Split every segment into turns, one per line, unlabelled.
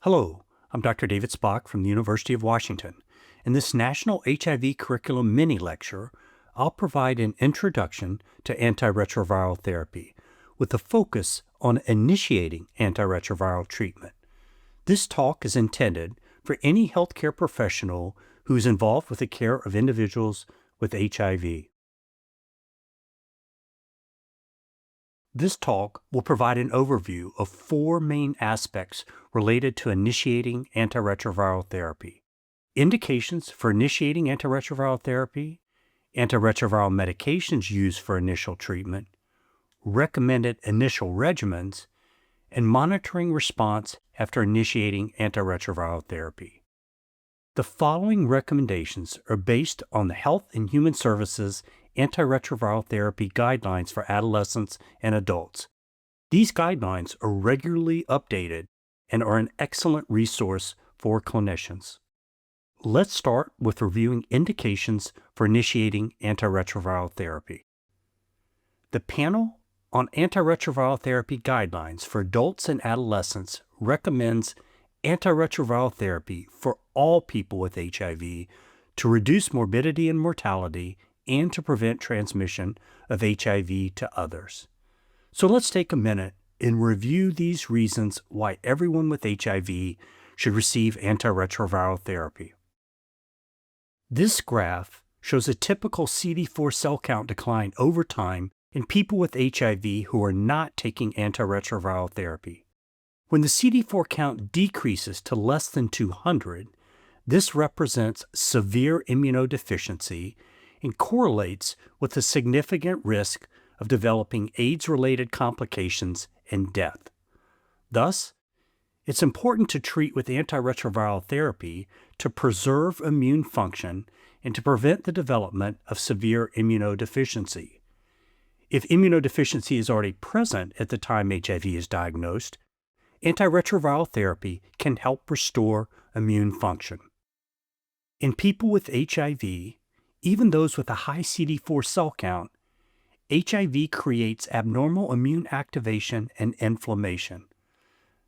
Hello, I'm Dr. David Spach from the University of Washington. In this National HIV Curriculum mini-lecture, I'll provide an introduction to antiretroviral therapy with a focus on initiating antiretroviral treatment. This talk is intended for any healthcare professional who is involved with the care of individuals with HIV. This talk will provide an overview of four main aspects related to initiating antiretroviral therapy: indications for initiating antiretroviral therapy, antiretroviral medications used for initial treatment, recommended initial regimens, and monitoring response after initiating antiretroviral therapy. The following recommendations are based on the Health and Human Services Antiretroviral Therapy Guidelines for Adolescents and Adults. These guidelines are regularly updated and are an excellent resource for clinicians. Let's start with reviewing indications for initiating antiretroviral therapy. The panel on antiretroviral therapy guidelines for adults and adolescents recommends antiretroviral therapy for all people with HIV to reduce morbidity and mortality and to prevent transmission of HIV to others. So let's take a minute and review these reasons why everyone with HIV should receive antiretroviral therapy. This graph shows a typical CD4 cell count decline over time in people with HIV who are not taking antiretroviral therapy. When the CD4 count decreases to less than 200, this represents severe immunodeficiency and correlates with a significant risk of developing AIDS-related complications and death. Thus, it's important to treat with antiretroviral therapy to preserve immune function and to prevent the development of severe immunodeficiency. If immunodeficiency is already present at the time HIV is diagnosed, antiretroviral therapy can help restore immune function. In people with HIV, even those with a high CD4 cell count, HIV creates abnormal immune activation and inflammation.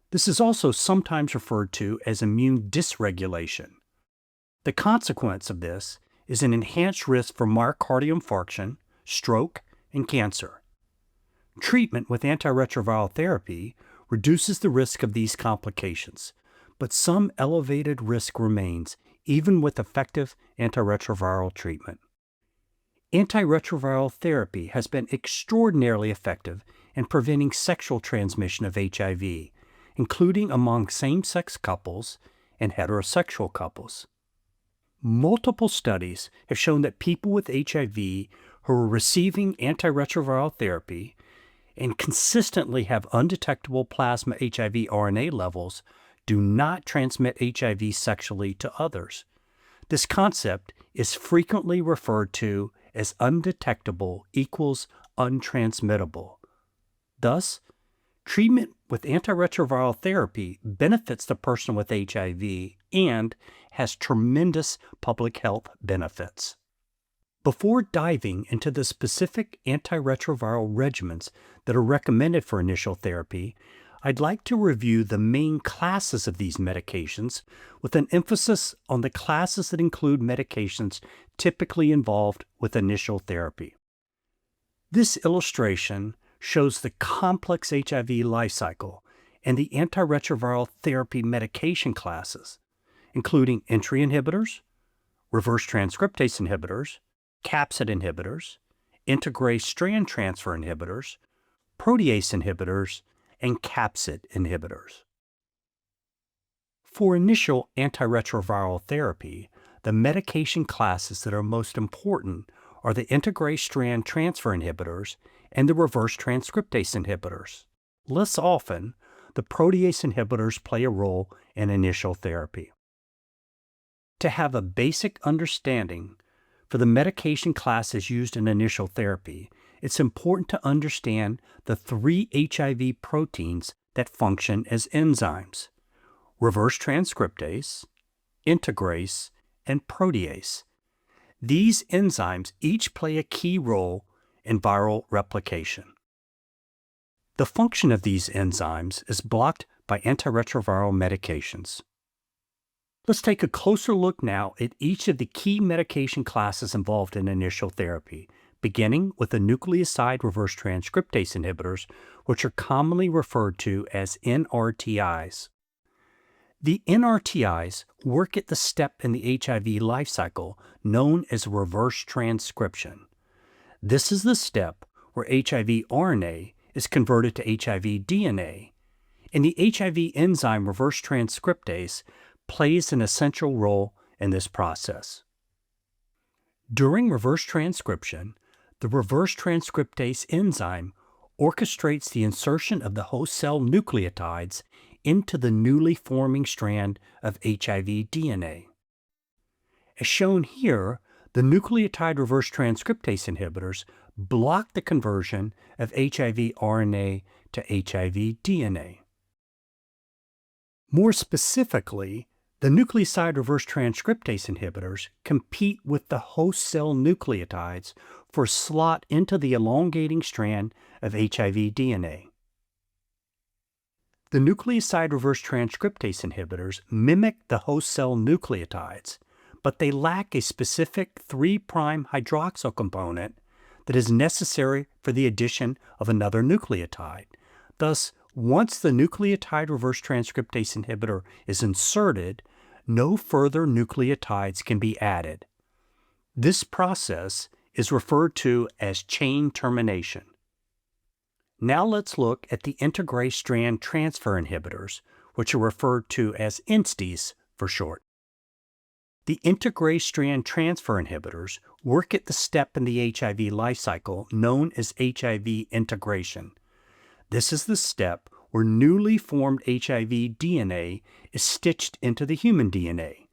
This is also sometimes referred to as immune dysregulation. The consequence of this is an enhanced risk for myocardial infarction, stroke, and cancer. Treatment with antiretroviral therapy reduces the risk of these complications, but some elevated risk remains even with effective antiretroviral treatment. Antiretroviral therapy has been extraordinarily effective in preventing sexual transmission of HIV, including among same-sex couples and heterosexual couples. Multiple studies have shown that people with HIV who are receiving antiretroviral therapy and consistently have undetectable plasma HIV RNA levels do not transmit HIV sexually to others. This concept is frequently referred to as undetectable equals untransmittable. Thus, treatment with antiretroviral therapy benefits the person with HIV and has tremendous public health benefits. Before diving into the specific antiretroviral regimens that are recommended for initial therapy, I'd like to review the main classes of these medications with an emphasis on the classes that include medications typically involved with initial therapy. This illustration shows the complex HIV life cycle and the antiretroviral therapy medication classes, including entry inhibitors, reverse transcriptase inhibitors, capsid inhibitors, Integrase strand transfer inhibitors, protease inhibitors, and capsid inhibitors. For initial antiretroviral therapy, the medication classes that are most important are the Integrase strand transfer inhibitors and the reverse transcriptase inhibitors. Less often, the protease inhibitors play a role in initial therapy. To have a basic understanding for the medication classes used in initial therapy, it's important to understand the three HIV proteins that function as enzymes: reverse transcriptase, integrase, and protease. These enzymes each play a key role in viral replication. The function of these enzymes is blocked by antiretroviral medications. Let's take a closer look now at each of the key medication classes involved in initial therapy, beginning with the nucleoside reverse transcriptase inhibitors, which are commonly referred to as NRTIs. The NRTIs work at the step in the HIV life cycle known as reverse transcription. This is the step where HIV RNA is converted to HIV DNA, and the HIV enzyme reverse transcriptase plays an essential role in this process. During reverse transcription, the reverse transcriptase enzyme orchestrates the insertion of the host cell nucleotides into the newly forming strand of HIV DNA. As shown here, the nucleotide reverse transcriptase inhibitors block the conversion of HIV RNA to HIV DNA. More specifically, the nucleoside reverse transcriptase inhibitors compete with the host cell nucleotides for a slot into the elongating strand of HIV DNA. The nucleoside reverse transcriptase inhibitors mimic the host cell nucleotides, but they lack a specific 3' hydroxyl component that is necessary for the addition of another nucleotide. Thus, once the nucleotide reverse transcriptase inhibitor is inserted, no further nucleotides can be added. This process is referred to as chain termination. Now let's look at the Integrase strand transfer inhibitors, which are referred to as INSTIs for short. The Integrase strand transfer inhibitors work at the step in the HIV life cycle known as HIV integration. This is the step where newly formed HIV DNA is stitched into the human DNA.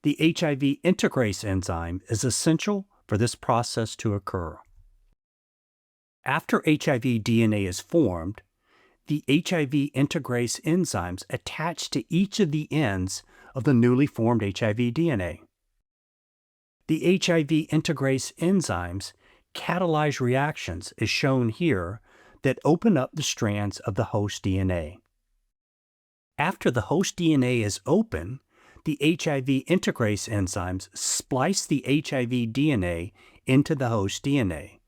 The HIV integrase enzyme is essential for this process to occur. After HIV DNA is formed, the HIV integrase enzymes attach to each of the ends of the newly formed HIV DNA. The HIV integrase enzymes catalyze reactions, as shown here, that open up the strands of the host DNA. After the host DNA is open, the HIV integrase enzymes splice the HIV DNA into the host DNA.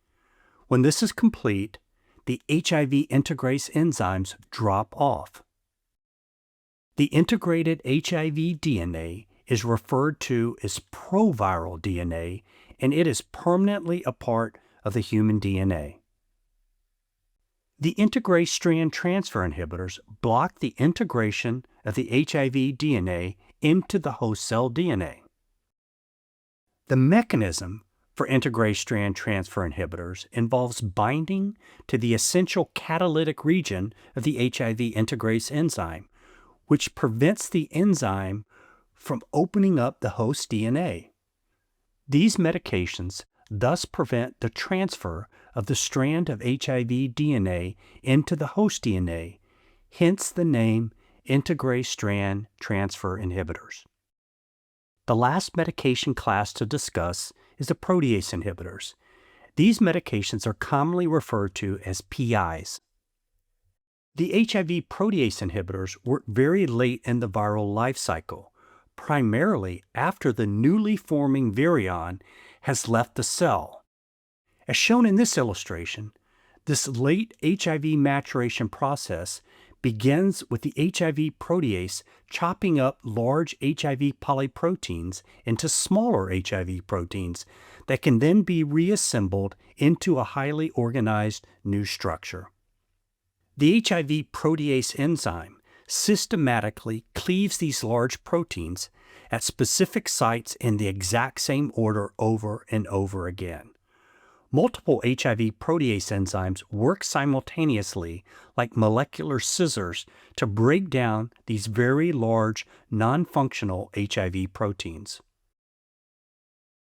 When this is complete, the HIV integrase enzymes drop off. The integrated HIV DNA is referred to as proviral DNA, and it is permanently a part of the human DNA. The integrase strand transfer inhibitors block the integration of the HIV DNA into the host cell DNA. The mechanism for integrase strand transfer inhibitors involves binding to the essential catalytic region of the HIV integrase enzyme, which prevents the enzyme from opening up the host DNA. These medications thus prevent the transfer of the strand of HIV DNA into the host DNA, hence the name Integrase strand transfer inhibitors. The last medication class to discuss is the protease inhibitors. These medications are commonly referred to as PIs. The HIV protease inhibitors work very late in the viral life cycle, primarily after the newly forming virion has left the cell. As shown in this illustration, this late HIV maturation process begins with the HIV protease chopping up large HIV polyproteins into smaller HIV proteins that can then be reassembled into a highly organized new structure. The HIV protease enzyme systematically cleaves these large proteins at specific sites in the exact same order over and over again. Multiple HIV protease enzymes work simultaneously like molecular scissors to break down these very large, non-functional HIV proteins.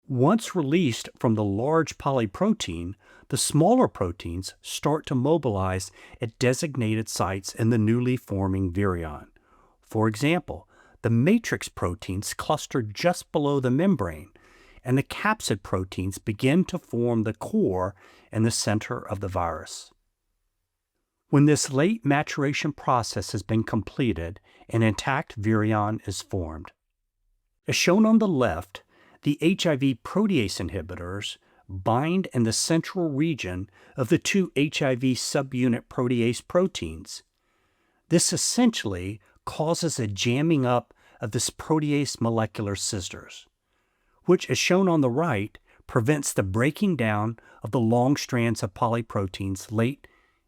Once released from the large polyprotein, the smaller proteins start to mobilize at designated sites in the newly forming virion. For example, the matrix proteins cluster just below the membrane, and the capsid proteins begin to form the core and the center of the virus. When this late maturation process has been completed, an intact virion is formed. As shown on the left, the HIV protease inhibitors bind in the central region of the two HIV subunit protease proteins. This essentially causes a jamming up of this protease molecular scissors, which, as shown on the right, prevents the breaking down of the long strands of polyproteins late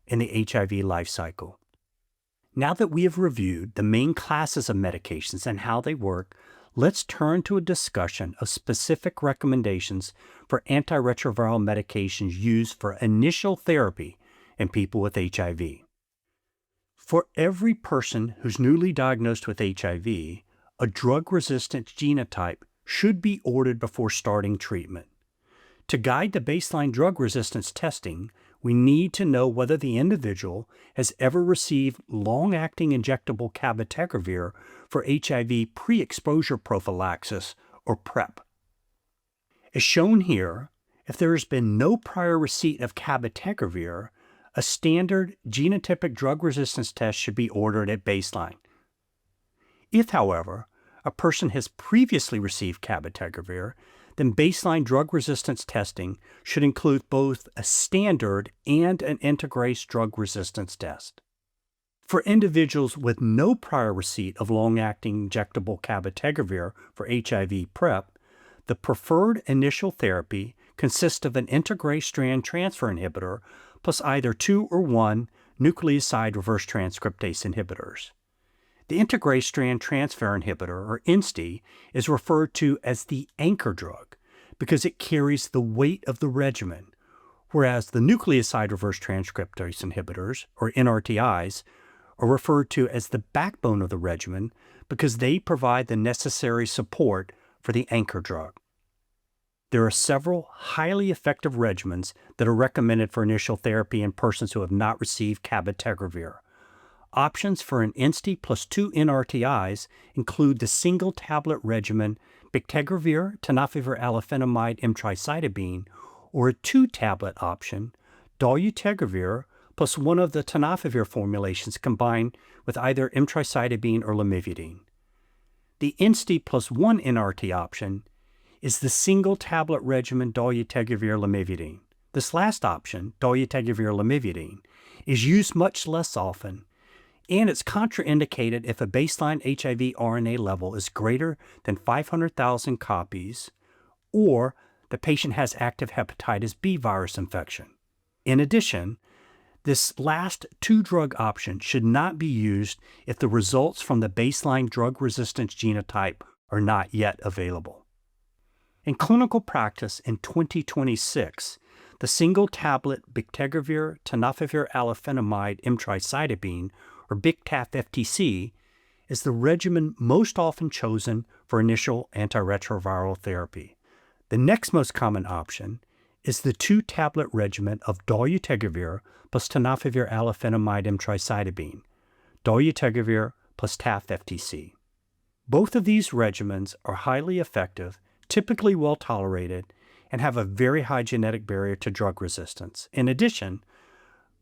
in the HIV life cycle. Now that we have reviewed the main classes of medications and how they work, let's turn to a discussion of specific recommendations for antiretroviral medications used for initial therapy in people with HIV. For every person who's newly diagnosed with HIV, a drug-resistant genotype should be ordered before starting treatment. To guide the baseline drug resistance testing, we need to know whether the individual has ever received long-acting injectable cabotegravir for HIV pre-exposure prophylaxis, or PrEP. As shown here, if there has been no prior receipt of cabotegravir, a standard genotypic drug resistance test should be ordered at baseline. If, however, a person has previously received cabotegravir, then baseline drug resistance testing should include both a standard and an Integrase drug resistance test. For individuals with no prior receipt of long-acting injectable cabotegravir for HIV PrEP, the preferred initial therapy consists of an Integrase Strand transfer inhibitor plus either 2 or 1 nucleoside reverse transcriptase inhibitors. The Integrase Strand transfer inhibitor, or INSTI, is referred to as the anchor drug because it carries the weight of the regimen, whereas the nucleoside reverse transcriptase inhibitors, or NRTIs, are referred to as the backbone of the regimen because they provide the necessary support for the anchor drug. There are several highly effective regimens that are recommended for initial therapy in persons who have not received cabotegravir. Options for an INSTI plus 2 NRTIs include the single-tablet regimen bictegravir, tenofovir alafenamide, emtricitabine, or a 2-tablet option, dolutegravir plus one of the tenofovir formulations combined with either emtricitabine or lamivudine. The INSTI plus 1 NRT option is the single-tablet regimen dolutegravir lamivudine. This last option, dolutegravir lamivudine, is used much less often, and it's contraindicated if a baseline HIV RNA level is greater than 500,000 copies or the patient has active hepatitis B virus infection. In addition, this last 2-drug option should not be used if the results from the baseline drug resistance genotype are not yet available. In clinical practice in 2026, the single-tablet bictegravir, tenofovir alafenamide, emtricitabine, or BIC-TAF-FTC, is the regimen most often chosen for initial antiretroviral therapy. The next most common option is the 2-tablet regimen of dolutegravir plus tenofovir alafenamide emtricitabine, dolutegravir plus TAF-FTC. Both of these regimens are highly effective, typically well tolerated, and have a very high genetic barrier to drug resistance. In addition,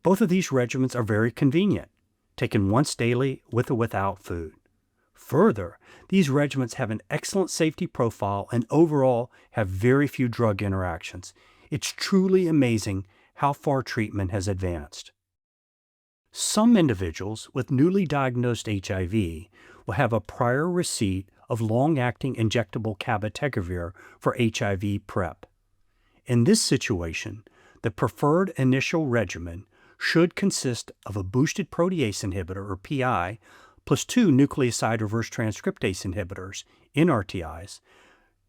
both of these regimens are very convenient, taken once daily with or without food. Further, these regimens have an excellent safety profile and overall have very few drug interactions. It's truly amazing how far treatment has advanced. Some individuals with newly diagnosed HIV will have a prior receipt of long-acting injectable cabotegravir for HIV PrEP. In this situation, the preferred initial regimen should consist of a boosted protease inhibitor, or PI, plus 2 nucleoside reverse transcriptase inhibitors, NRTIs.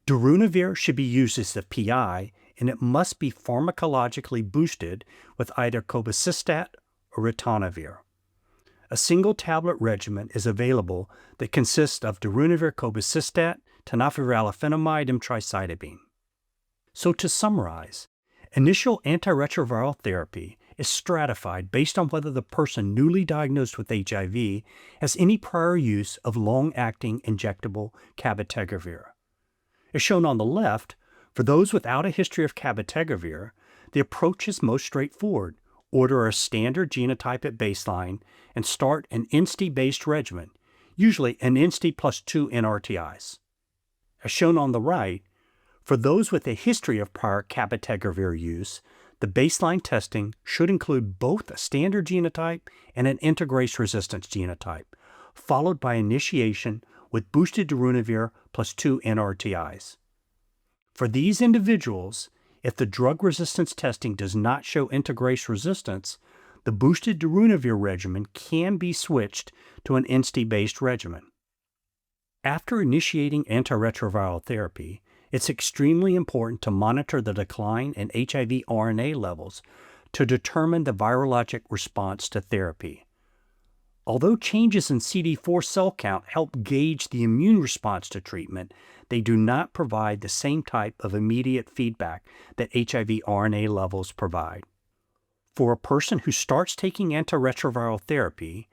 Darunavir should be used as the PI, and it must be pharmacologically boosted with either cobicistat or ritonavir. A single-tablet regimen is available that consists of darunavir, cobicistat, tenofovir alafenamide, emtricitabine. So to summarize, initial antiretroviral therapy is stratified based on whether the person newly diagnosed with HIV has any prior use of long-acting injectable cabotegravir. As shown on the left, for those without a history of cabotegravir, the approach is most straightforward. order a standard genotype at baseline, and start an INSTI-based regimen, usually an INSTI plus 2 NRTIs. As shown on the right, for those with a history of prior cabotegravir use, the baseline testing should include both a standard genotype and an integrase resistance genotype, followed by initiation with boosted darunavir plus 2 NRTIs. For these individuals, if the drug resistance testing does not show integrase resistance, the boosted darunavir regimen can be switched to an INSTI-based regimen. After initiating antiretroviral therapy, it's extremely important to monitor the decline in HIV RNA levels to determine the virologic response to therapy. Although changes in CD4 cell count help gauge the immune response to treatment, they do not provide the same type of immediate feedback that HIV RNA levels provide. For a person who starts taking antiretroviral therapy,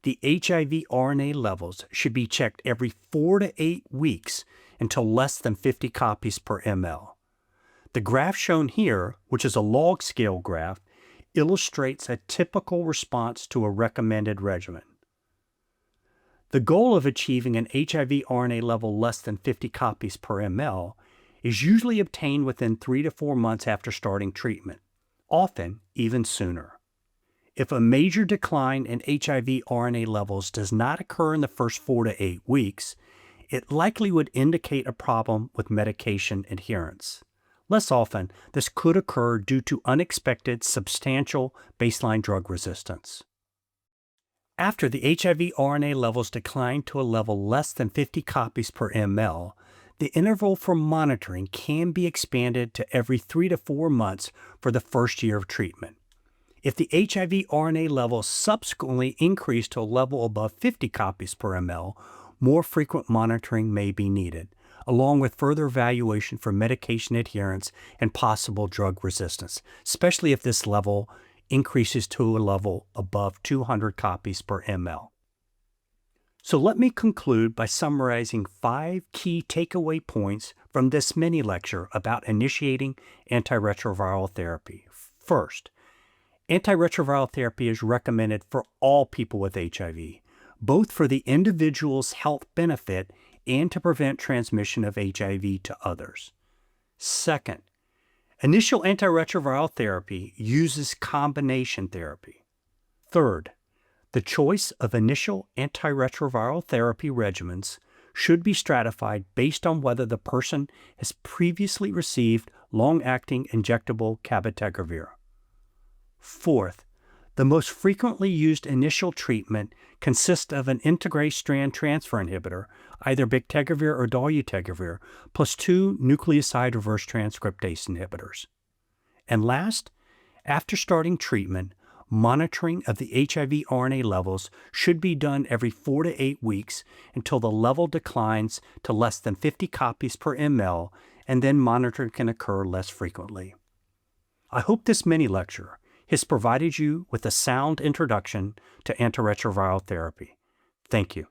the HIV RNA levels should be checked every 4 to 8 weeks until less than 50 copies per ml. The graph shown here, which is a log scale graph, illustrates a typical response to a recommended regimen. The goal of achieving an HIV RNA level less than 50 copies per ml is usually obtained within 3 to 4 months after starting treatment, often even sooner. If a major decline in HIV RNA levels does not occur in the first 4 to 8 weeks, it likely would indicate a problem with medication adherence. Less often, this could occur due to unexpected substantial baseline drug resistance. After the HIV RNA levels decline to a level less than 50 copies per ml, the interval for monitoring can be expanded to every 3 to 4 months for the first year of treatment. If the HIV RNA levels subsequently increase to a level above 50 copies per ml, more frequent monitoring may be needed, along with further evaluation for medication adherence and possible drug resistance, especially if this level increases to a level above 200 copies per ml. So let me conclude by summarizing 5 key takeaway points from this mini lecture about initiating antiretroviral therapy. First, antiretroviral therapy is recommended for all people with HIV, both for the individual's health benefit and to prevent transmission of HIV to others. Second, initial antiretroviral therapy uses combination therapy. Third, the choice of initial antiretroviral therapy regimens should be stratified based on whether the person has previously received long-acting injectable cabotegravir. Fourth, the most frequently used initial treatment consists of an Integrase Strand transfer inhibitor, either bictegravir or dolutegravir, plus 2 nucleoside reverse transcriptase inhibitors. And last, after starting treatment, monitoring of the HIV RNA levels should be done every 4 to 8 weeks until the level declines to less than 50 copies per ml, and then monitoring can occur less frequently. I hope this mini lecture has provided you with a sound introduction to antiretroviral therapy. Thank you.